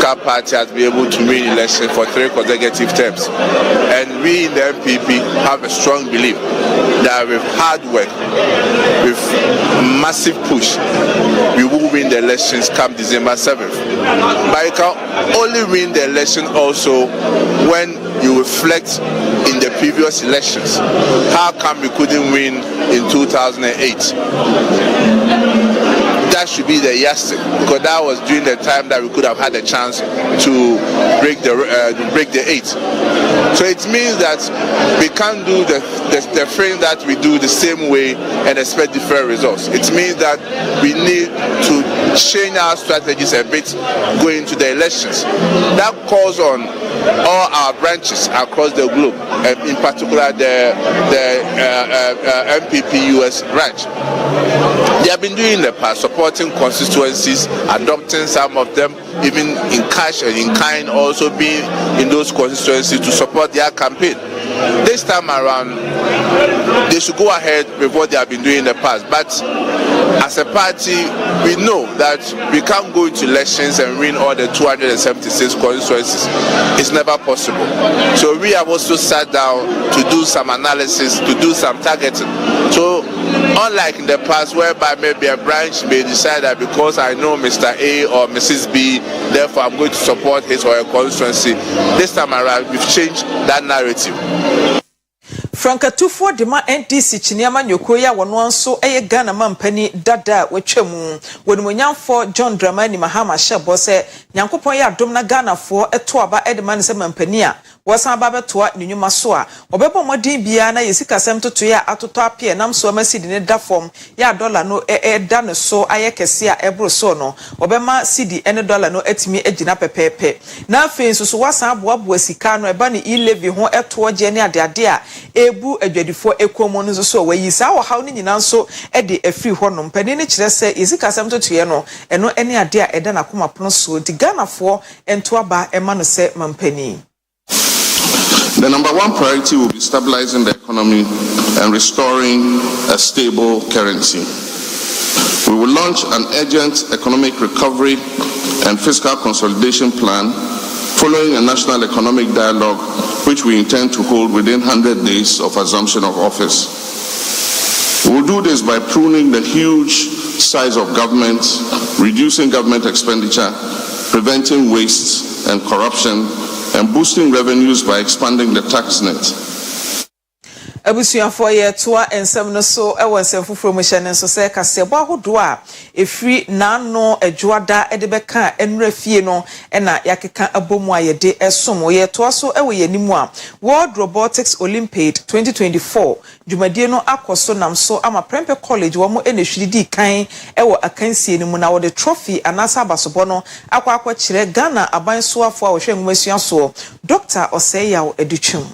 political party has been able to win elections for 3 consecutive terms. And we in the MPP have a strong belief that with hard work, with massive push, we will win the elections come December 7th. But you can only win the election also when you reflect in the previous elections. How come we couldn't win in 2008? That should be the yardstick, because that was during the time that we could have had a chance to break the 8. So it means that we can't do the thing that we do the same way and expect different results. It means that we need to change our strategies a bit going into the elections. That calls on all our branches across the globe, and in particular the MPP US branch. They have been doing in the past, supporting constituencies, adopting some of them, even in cash and in kind, also being in those constituencies to support their campaign. This time around, they should go ahead with what they have been doing in the past. But as a party, we know that we can't go into elections and win all the 276 constituencies. It's never possible. So we have also sat down to do some analysis, to do some targeting. So unlike in the past, whereby maybe a branch may decide that because I know Mr. A or Mrs. B, therefore I'm going to support his or her constituency, this time around we've changed that narrative. Franka tufo de ma NDC chiniama nyoko ya wono nso eye Ghana mampani dada wetwemu wonimonyamfo John Dramani Mahama Shebo se nyankopon ya adom na Ghana fo eto aba edema ne se mampani a wasan ba betoa ninyuma so a obebo modin bia na yesika sem toto ya atoto apie nam so amasidi ne da form ya dollar no da ne so aye kese a ebro so no obema cedi ene dollar no atimi agina pepepe na afei so wasan aboabo asika no eba ne e-levy ho eto je ne ade a ebu adwadifo ekomo no so wayi sa wo haw ne nyina nso de afiri ho no mpani ne kire se yesika sem toto ye no eno ene ade a eda na koma pono so di Ghana fo ento aba ema no se mampani. The number one priority will be stabilizing the economy and restoring a stable currency. We will launch an urgent economic recovery and fiscal consolidation plan following a national economic dialogue which we intend to hold within 100 days of assumption of office. We will do this by pruning the huge size of government, reducing government expenditure, preventing waste and corruption, and boosting revenues by expanding the tax net. Abusuafo ye toa ensem no so e wonsem fufuro mo hyene so se kasebo ahodo a efri naano adwoada e de beka enura fie no e na yakeka abomu ayede esom ye toa so e we yanimu a World Robotics Olympiad 2024 dwumadie no akoso nam so ama Prempeh College wo mo enehwidi kan e wo akansie ni mu na wo de trophy anasa abasobo no akwa kire Ghana abansoafo a wo hwe ngumasuan so Dr. Oseyaw Edutwum.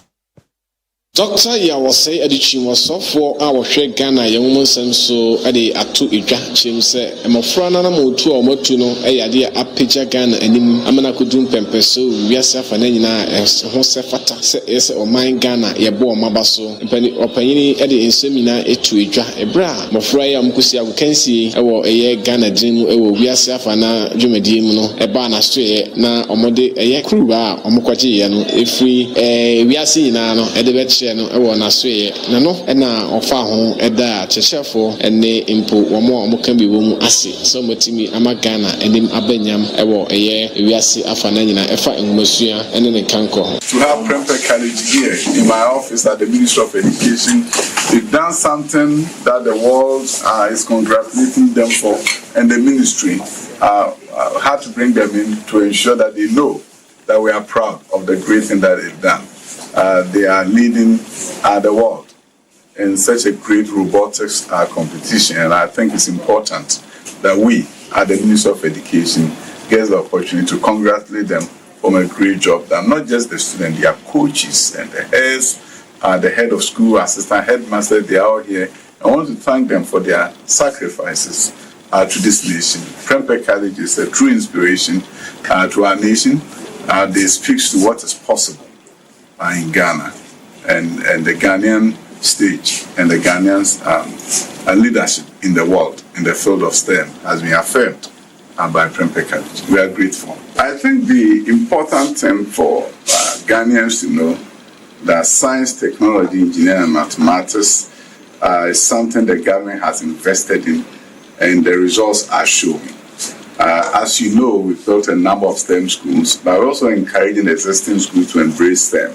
Dr. Yawase Edichim was so for our share Ghana, young Muslim so at the Atu Ija, Chim said, and my friend Motu or Motuno, a idea up picture Ghana and Amana Kudum Pempe, so we are self and as Josefata says, or mine Ghana, Yabo Mabaso, and Penny or Penny Eddie in seminar Etu Ija, a bra, Mofraya Mukusia, we can see our a year Ghana dream, we are self and Jumedimuno, a bana straight, na Omode, a year crew, or Mokwaji, if we are seeing now at the bed. No na so ye na no na ofa ho eda chechefo ene impo wo kan bi wo mu ase so motimi ama Ghana enim abanyam ewo eye ewiase afa na nyina efa engumasua ene ne kanko. To have Prempeh College here in my office at the Ministry of Education, we've done something that the world is congratulating them for, and the ministry had to bring them in to ensure that they know that we are proud of the great thing that they've done. They are leading the world in such a great robotics competition, and I think it's important that we, at the Ministry of Education, get the opportunity to congratulate them for a great job done. Not just the students, their coaches and the heads, the head of school, assistant headmaster, they are all here. I want to thank them for their sacrifices to this nation. Prempeh College is a true inspiration to our nation. They speak to what is possible in Ghana and the Ghanaian stage and the Ghanaians leadership in the world in the field of STEM has been affirmed by Prempeh College. We are grateful. I think the important thing for Ghanaians to know that science, technology, engineering, and mathematics is something the government has invested in, and the results are showing. As you know, we've built a number of STEM schools, but we're also encouraging existing schools to embrace STEM.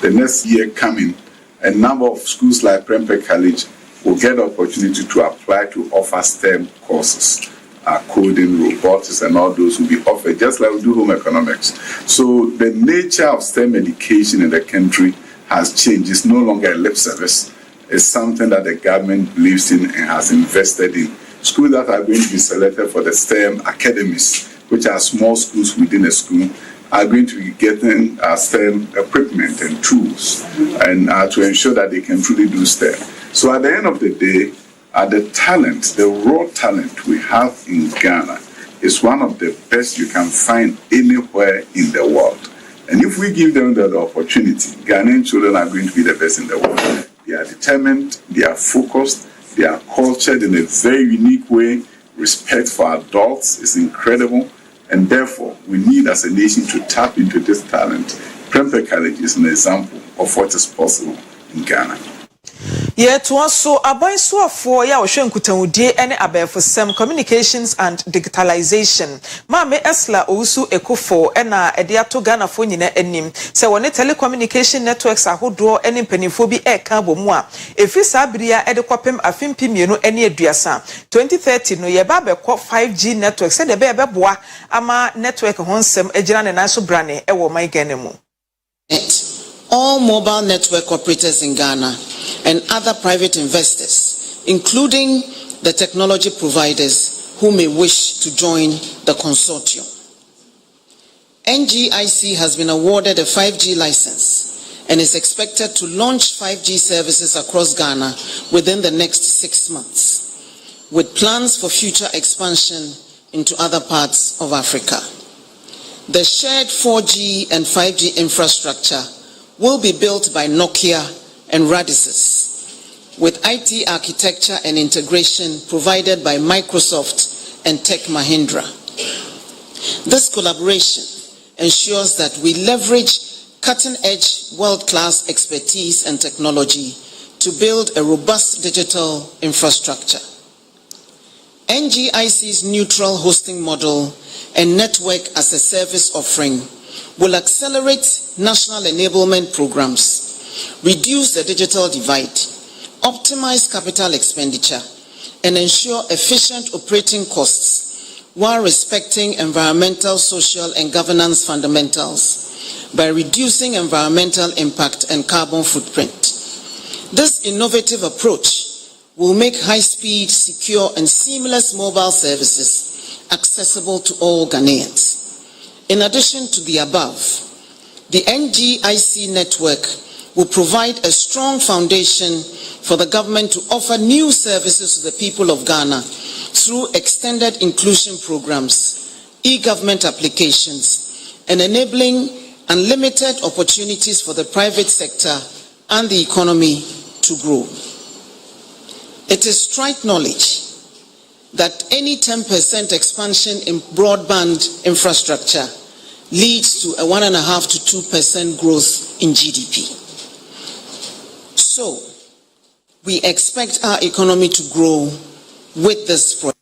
The next year coming, a number of schools like Prempeh College will get the opportunity to apply to offer STEM courses. Coding, robotics, and all those will be offered, just like we do home economics. So the nature of STEM education in the country has changed. It's no longer a lip service. It's something that the government believes in and has invested in. Schools that are going to be selected for the STEM academies, which are small schools within a school, are going to be getting STEM equipment and tools and to ensure that they can truly do STEM. So at the end of the day, the talent, the raw talent we have in Ghana is one of the best you can find anywhere in the world. And if we give them the opportunity, Ghanaian children are going to be the best in the world. They are determined, they are focused, they are cultured in a very unique way. Respect for adults is incredible. And therefore, we need as a nation to tap into this talent. Prempeh College is an example of what is possible in Ghana. Yeah, to also aban so for ya ohwe nkutawudie ene abefosem communications and digitalization. Mame Esla Owusu Ekofo ena ede ato Ghana fo nyina anim. Se woni telecommunication networks ahodo ene mpanimfo bi eka bomu a efi sabria ede kwapem afimpiemienu ene aduasa. 2030 no ye ba bekọ 5G network se de be boa ama network honsem agira ne nan so brane e wo my Ghana mu. All mobile network operators in Ghana and other private investors, including the technology providers who may wish to join the consortium. NGIC has been awarded a 5G license and is expected to launch 5G services across Ghana within the next 6 months, with plans for future expansion into other parts of Africa. The shared 4G and 5G infrastructure will be built by Nokia and Radisys, with IT architecture and integration provided by Microsoft and Tech Mahindra. This collaboration ensures that we leverage cutting-edge, world-class expertise and technology to build a robust digital infrastructure. NGIC's neutral hosting model and network as a service offering will accelerate national enablement programs, reduce the digital divide, optimize capital expenditure, and ensure efficient operating costs while respecting environmental, social, and governance fundamentals by reducing environmental impact and carbon footprint. This innovative approach will make high-speed, secure, and seamless mobile services accessible to all Ghanaians. In addition to the above, the NGIC network will provide a strong foundation for the government to offer new services to the people of Ghana through extended inclusion programs, e-government applications, and enabling unlimited opportunities for the private sector and the economy to grow. It is trite knowledge that any 10% expansion in broadband infrastructure leads to a 1.5 to 2% growth in GDP. So, we expect our economy to grow with this project.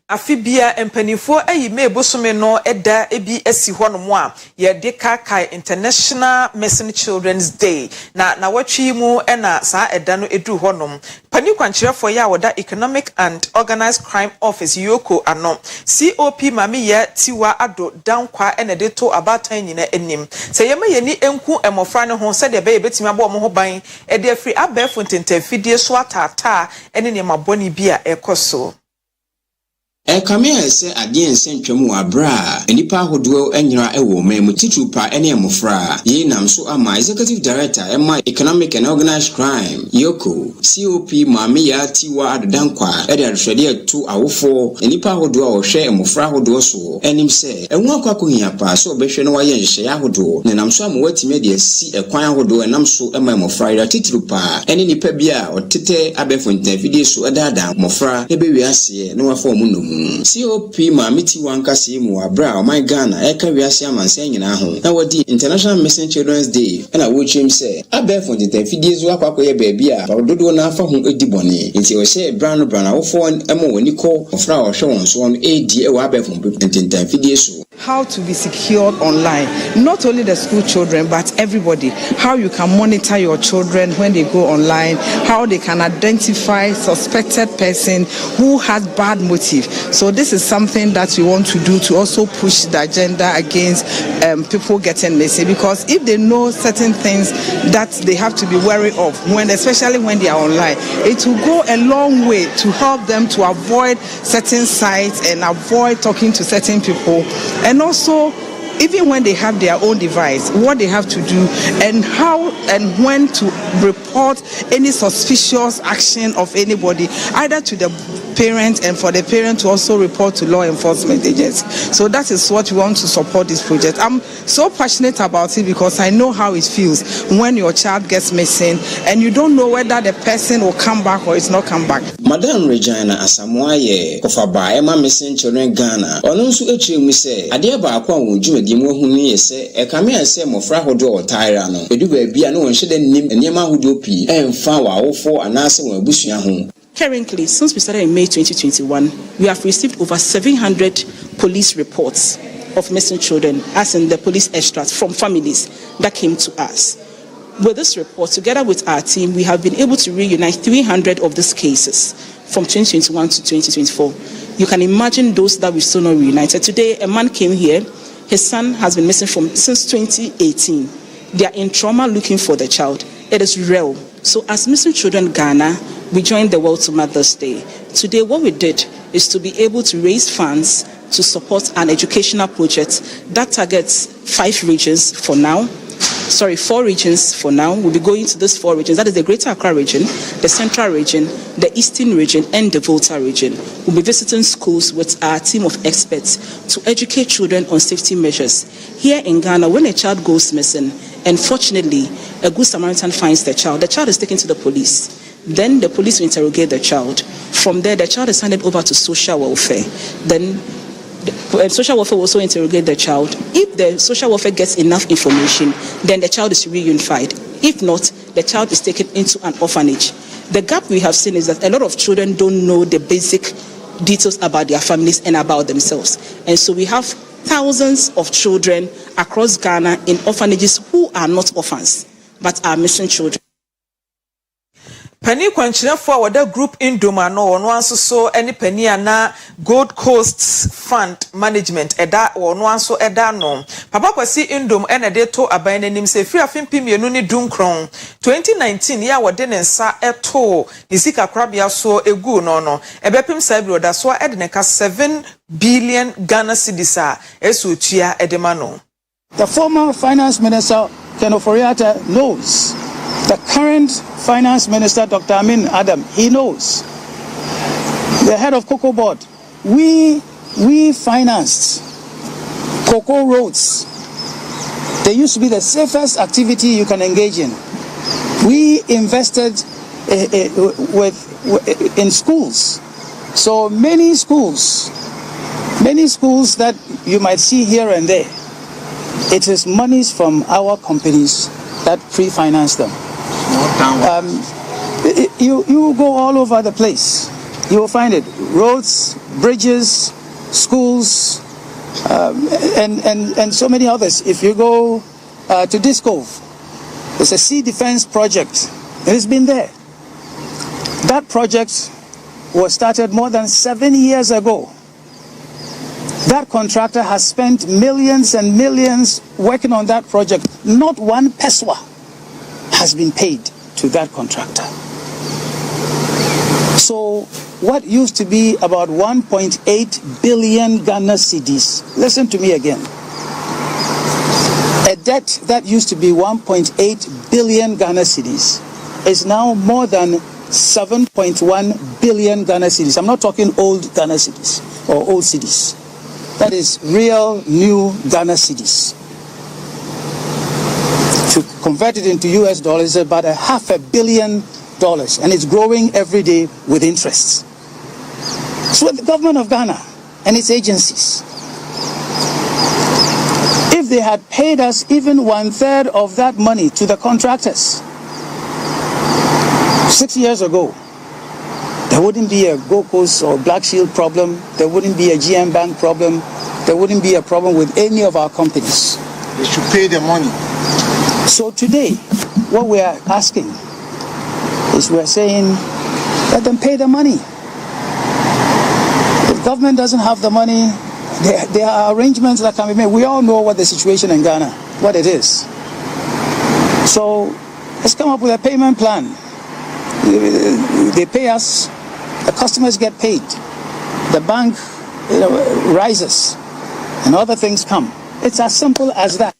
Afibia empanifo ayi mebosome no eda ebi esi honomo a ye de kai International Missing Children's Day na watwi mu na saa eda no edu honom pani kwankyerefo ya woda Economic and Organized Crime Office Yoko ano COP mami ye tiwa ado dankwa na de to abatan nyina enim se yema yeni enku emofra ne ho se de be betimi abo mo ho ban e de afri abefo ntentafidie so atata ene ne maboni bia ekoso. Kamea se ade nsentwam wa bra enipa ahodo anyira ewo memu titupa ene emofra ye nam so ama Executive Director ema Economic and Organized Crime Yoko COP mami ya tiwa adodankwa ede ahwede etu awofo enipa ahodo a ohwe emofra ahodo so enim se enwa kwakohia pa so obehwe no waye nhye ahodo ne nam so ama watime de si ekwan ahodo enam so ema emofra ya titupa ene nipa bia otete abefo ntafidie so edada emofra ebe wiase no wafo mu no COP Mamiti Wankasi Muabra, my Ghana, Eka Viasiam and saying in Aho. Now, what the International Missing Children's Day, and I watch him say, I bet for the Fidias Wakakoya baby, but do not for whom Ediboni. It's your say, Brown for an Emo when you call of flower shown so on AD Wabe from Fidias. How to be secured online, not only the school children, but everybody. How you can monitor your children when they go online, how they can identify suspected person who has bad motive. So this is something that we want to do to also push the agenda against people getting missing, because if they know certain things that they have to be wary of, especially when they are online, it will go a long way to help them to avoid certain sites and avoid talking to certain people. And also, even when they have their own device, what they have to do and how and when to report any suspicious action of anybody, either to the parent and for the parent to also report to law enforcement agents. So that is what we want to support this project. I'm so passionate about it because I know how it feels when your child gets missing and you don't know whether the person will come back or it's not come back. Madam Regina Asamoah Kofaba Emma Missing Children Ghana. Onunsu echi mi say ade ba akwa wonju di mo hu ni say e kame ase mofra hodo o tire no. Edu ba bia no won hye nim enema hodo pi emfa wa wofo anase won abusua ho. Currently, since we started in May 2021, we have received over 700 police reports of missing children, as in the police extracts from families that came to us. With this report, together with our team, we have been able to reunite 300 of these cases from 2021 to 2024. You can imagine those that we still not reunited. Today, a man came here. His son has been missing since 2018. They are in trauma looking for the child. It is real. So as Missing Children Ghana, we joined the World to Mother's Day. Today, what we did is to be able to raise funds to support an educational project that targets 4 regions for now. We'll be going to these 4 regions. That is the Greater Accra region, the Central region, the Eastern region, and the Volta region. We'll be visiting schools with our team of experts to educate children on safety measures. Here in Ghana, when a child goes missing, and fortunately, a good Samaritan finds the child is taken to the police. Then the police will interrogate the child. From there, the child is handed over to social welfare. Then social welfare will also interrogate the child. If the social welfare gets enough information, then the child is reunified. If not, the child is taken into an orphanage. The gap we have seen is that a lot of children don't know the basic details about their families and about themselves. And so we have thousands of children across Ghana in orphanages who are not orphans, but are missing children. Penny Quenchina for the group in Domano on one so any penny na Gold Coast Fund Management eda or one so eda no. Papa kwasi indom ene de to abane nim se free afim mienu ni dunkron 2019 ya wode ne nsa eto nisika krabia so egu no ebepim saibro da so ede ne ka 7 billion Ghana cedis a esu tua edema no. The former finance minister Ken Oforiatta knows. The current finance minister, Dr. Amin Adam, he knows. The head of Cocoa Board, we financed cocoa roads. They used to be the safest activity you can engage in. We invested in schools. So many schools that you might see here and there. It is monies from our companies that pre-finance them. You go all over the place. You will find it. Roads, bridges, schools, and so many others. If you go to Discove, there's a sea defense project. It has been there. That project was started more than 7 years ago. That contractor has spent millions and millions working on that project. Not one peswa has been paid to that contractor. So what used to be about 1.8 billion Ghana cedis, listen to me again. A debt that used to be 1.8 billion Ghana cedis is now more than 7.1 billion Ghana cedis. I'm not talking old Ghana cedis or old cedis. That is real new Ghana cedis. To convert it into US dollars, it's about $500 million, and it's growing every day with interest. It's with the government of Ghana and its agencies. If they had paid us even 1/3 of that money to the contractors 6 years ago, there wouldn't be a Gold Coast or Black Shield problem. There wouldn't be a GM Bank problem. There wouldn't be a problem with any of our companies. They should pay the money. So today, what we are asking is we're saying, let them pay the money. If the government doesn't have the money, there are arrangements that can be made. We all know what the situation in Ghana, what it is. So let's come up with a payment plan. They pay us, the customers get paid, the bank rises, and other things come. It's as simple as that.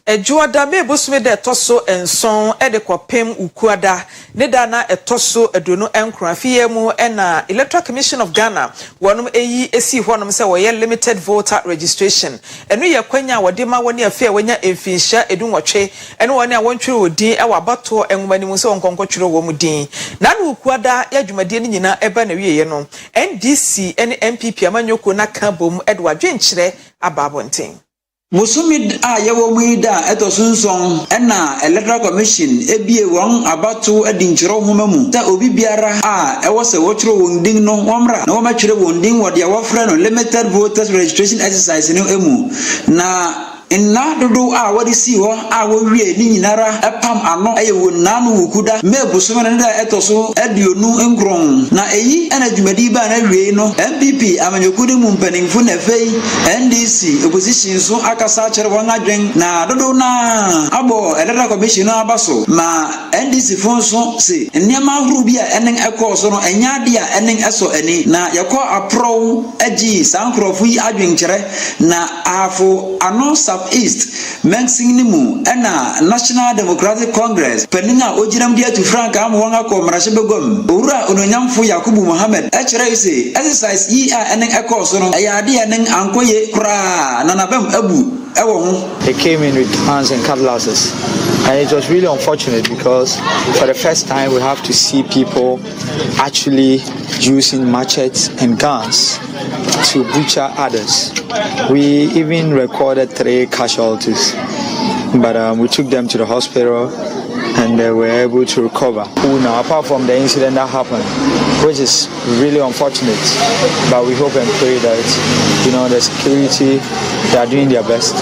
Ejuada me bosome de toso enson e de kwapem ukuada ne da na etoso aduonu enkron afie mu na Electoral Commission of Ghana wonum eyi esi honom se wo ye limited voter registration enu ye kwanya wode ma woni afie wanya emfinsha edunwotwe ene woni a wontwere odin e wabato enwumani mu se wonkonkotwere wo mu din na na ukuada ya dwumade ni nyina eba na wieye no NDC ene MPP amanyoko na kabom e de wadwenkyere ababonten Musumid yawo muida etosunson ena Electoral Commission ebie won abato adinchiro homamu ta obi biara ewo se wochiro wondin no womra na womachire wondin wode ya wofre no limited voters registration exercise no emu na inna dodo wadi si ho wo wie ni nyinara epam ano ayewo nanu wukuda mebuso me nda etoso aduonu enkron na eyi ana dwumadi ba na wie no MPP amanyokudi mu mpanimfu na fei NDC opposition so akasa kire won adwen na dodo na abo Electoral Commission abaso ma NDC fonso se nniama huru bi a enen ekoso no enyade a enen eso eni na yakọ apro agi sankrofo yi adwen kire na afo ano East Mexico ena National Democratic Congress peninga ojiram dia to Frank am wonga ko mrashe begom owura ononyamfo Yakubu Mohammed kire ise exercise yi enen ekoso no ayade enen ankoye kra na nabam abu ewo ho. They came in with hands and cutlasses, and it was really unfortunate because for the first time we have to see people actually using machetes and guns to butcher others. We even recorded 3 casualties, but we took them to the hospital and they were able to recover. Now, apart from the incident that happened, which is really unfortunate, but we hope and pray that, the security, they are doing their best.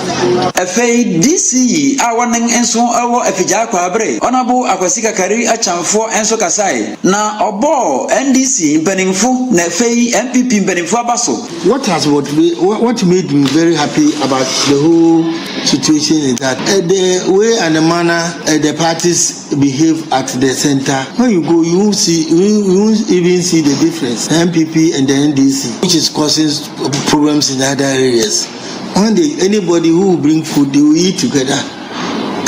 DC awaneng enso awo afija kwabre onabo akwasika kari achamfo enso kasai na obo NDC mpenimfu na MPP mpenimfu abaso. What made me very happy about the whole situation is that the way and the manner the parties behave at the center, when you go you won't even see the difference, MPP and the NDC, which is causing problems in other areas. One day, anybody who will bring food, they will eat together,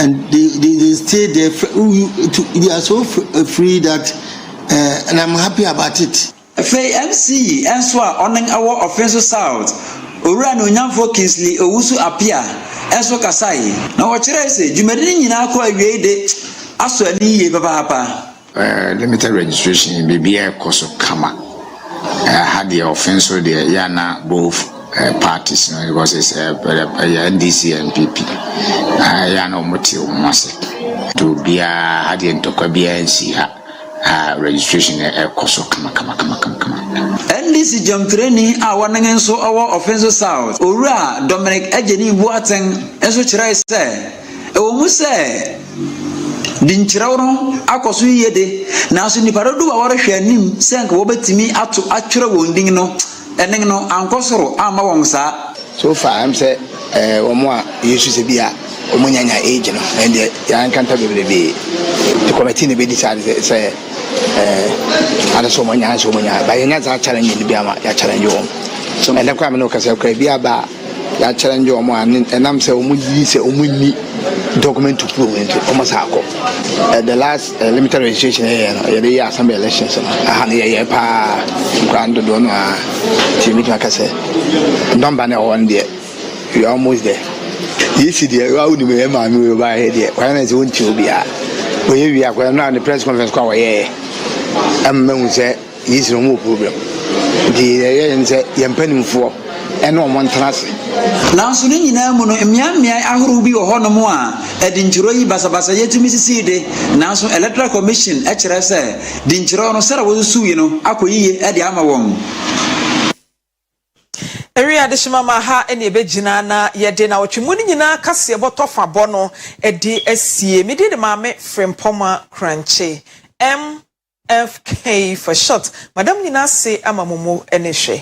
and they stay there. They are so free that, and I'm happy about it. MC Enswa oning our offensive south. Ura no nyamfo Kingsley Owusu apia Enso Kasai. Na wachire se jumedi nyina akọ awie de aso ani ye papa. Limited registration bibia koso kama. Had the offensive there yana both parties, because it's NDC and MPP. I know motive to be a Hadian Tokabia and see her registration koso kama. NDC jump training one against our offensive south. Ura Dominic Ejeni Boateng Enso Chirai say, Omuse Dinchirano Akosu Yede, now Suni Paradu our Shanim sank Wobetimi at to actual wounding no. Enengno ankosoro amawonsa. So far I'm say omo yesu se bia omunyanya age no and ya nkanta bebebe the committee ne be decide say ada so munya ba yenya za challenge ni bia ma ya challenge om so and the kwame no kase kwa bia ba ya challenge om enam say omuyi say omunni document to prove into almost the last limited registration here assembly elections pa grand do no timik makase number na one there you almost there yes there you are uni me ma mi ba here there when is won ti obi a we we akwa na the press conference kwa we am me say yes no more problem the yempenimfo and no one trans. Nanso ne nyinaa mu no mmea ahoro bi wɔ hɔ no mu a ɛdinkyiro yi basabasa yɛtumi sisi de nanso electoral commission ɛkyerɛ sɛ dinkyiro no sɛra wɔsusu yi no akɔyiye ɛde ama wɔn. Eri adeshima ma ha ene ebegyina na yede na otwemu ni nyina kase boto fa bɔ no edi asie medi de maame frempoma crunchy MFK for short madam nyina se amamumu ene hwe.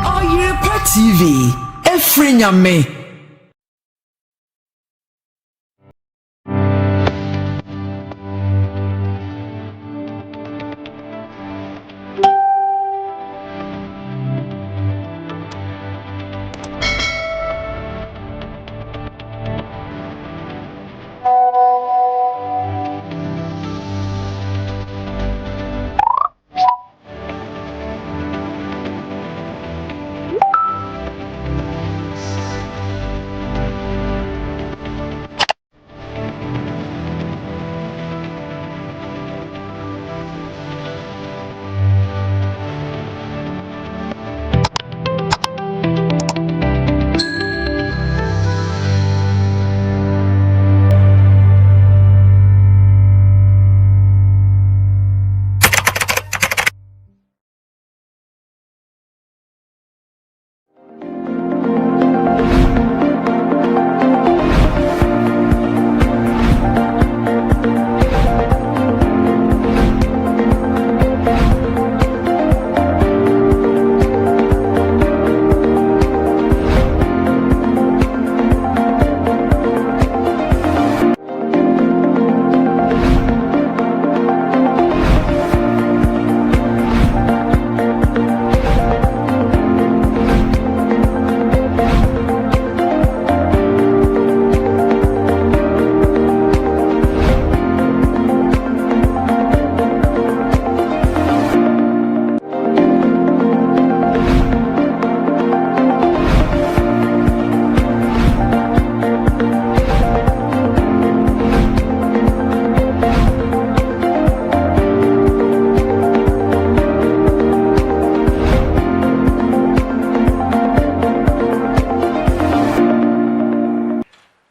Oyerepa TV, every nyame.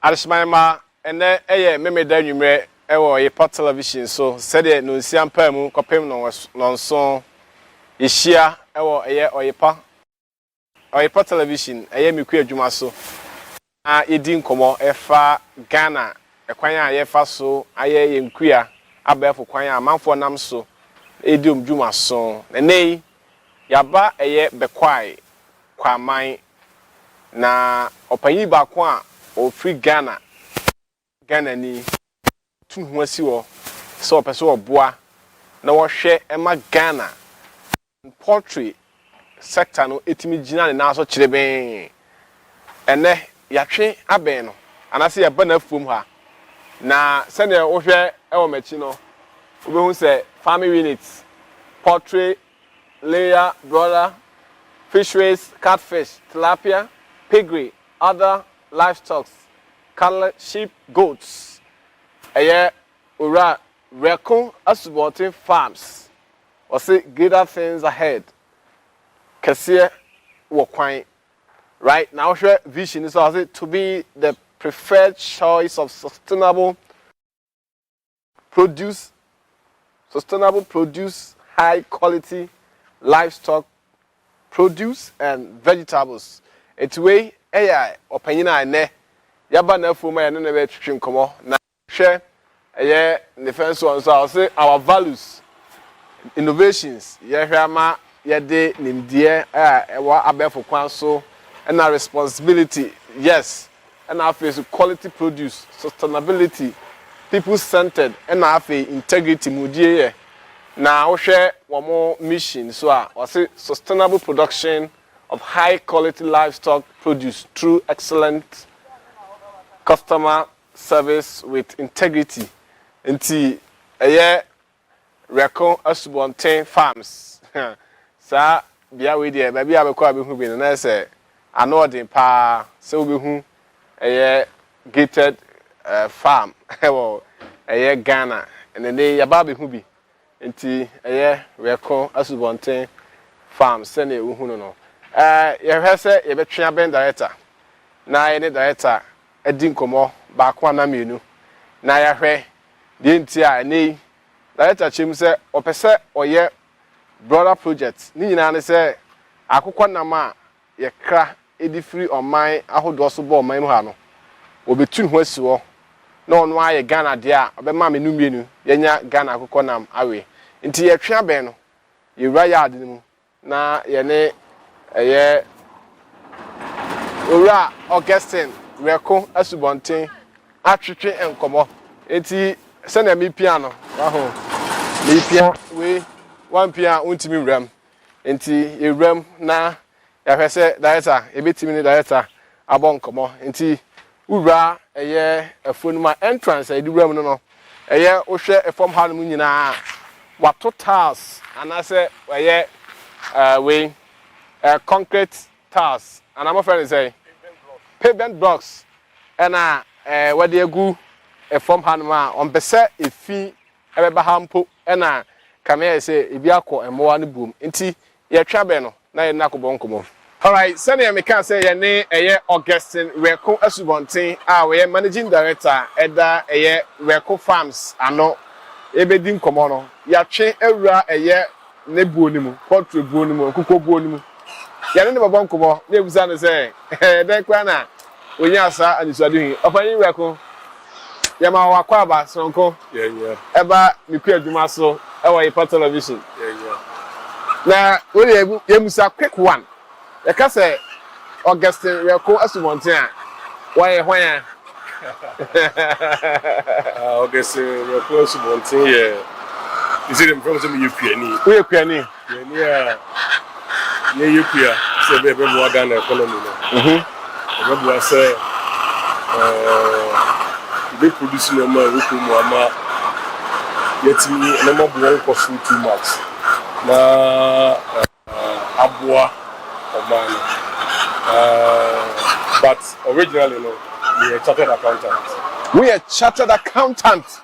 Arishmaima ene eye memeda nwumre ewo Oyerepa television so sede no nsiampa mu kopem no nso ehia ewo eye Oyerepa television eye Mekuaadwuma so a yedi nkomo efa Ghana ekwan a yefa so aye yenkua abefo kwan a manfo nam so edium dwuma so nei yaba eye bekwai kwaman na opanyi ba kwa o free Ghana ni tunhu asi wo so pese oboa na wo hwe ema Ghana poultry sector no etimi gina ne na so kireben ene yatwe aben no anase yaba na afum ha na sene wo hwe ewo machi no obehu se farming units poultry layer broiler fisheries catfish tilapia piggery other livestock, cattle, sheep, goats. Aye, ura recon supporting farms. Or say greater things ahead. Kasia Wakwine. Right now, your vision is also to be the preferred choice of sustainable produce, high quality livestock produce and vegetables. It's way AI opanyina ne yaba na afuma ya ne be twetwe nkomo na hwe eye defense one so say our values innovations ye hwe ama ye de nimdie ewa abefo kwan so and our responsibility yes and our face quality produce sustainability people centered and our integrity mudie na wo hwe wo mo mission so a wase sustainable production of high quality livestock produce through excellent customer service with integrity. Nti Reko Asubonten Farms. Sa bia we dey ba bia be kwa be hu bi na say anodin pa se we hu gated farm ewo Ghana and then yaba be hu bi. Nti Reko Asubonten Farms se na we hu no. Ye hwe se ye betwea ben director. Na ye ne director edi nkomo ba kwa na mienu. Na ye hwe de nti a nei director chim say opese oye brother project ni nyina ne say akokọ nama ye kra edi free on my ahodo so bo man mu ha no obetu ho asiwo na ono aye Ghana de a obema me nu mienu yenya Ghana akokọ nam awe nti ye twa ben no ye wura yard ni mu na ye ne ora Augustine Reko Asubonten atwetwe enkomo enti se na mi piano waho mi pia we one pia untimi wram enti ewram na ya hwese director ebetimi ni director abonkomo enti wura afonuma entrance edi wram no wo hwe efom ha no nyina wa totals anase we concrete tiles and I'm afraid to say pavement blocks and where they go from Hanma on Bessa if ebe hampo na kame say ibiako and more boom inti ye trabeno na ye nakobon komo. All right, senior me can say ye ne Augustine Reko Asubonten we managing director eda Reko Farms ano ebedi nkomo no ya twe awura ne buonimu portrait buonimu kuko buonimu ya ne babon komo na ebuza ne say den kwa na onya asa anisadu ofani Reko ya ma wa kwa ba sonko eba Mekuaadwuma so Oyerepa television na we ye musa quick one ya ka say Augustine Reko Asubonten a why hwan Augustine Reko Asubonten you see them from some Ukraine we Ukraine yeah Ukraine say be more than economy no we say they produce no more we come ama yet me no more blow cost too much na aboa oman but originally no we are chartered accountant. We are chartered accountant.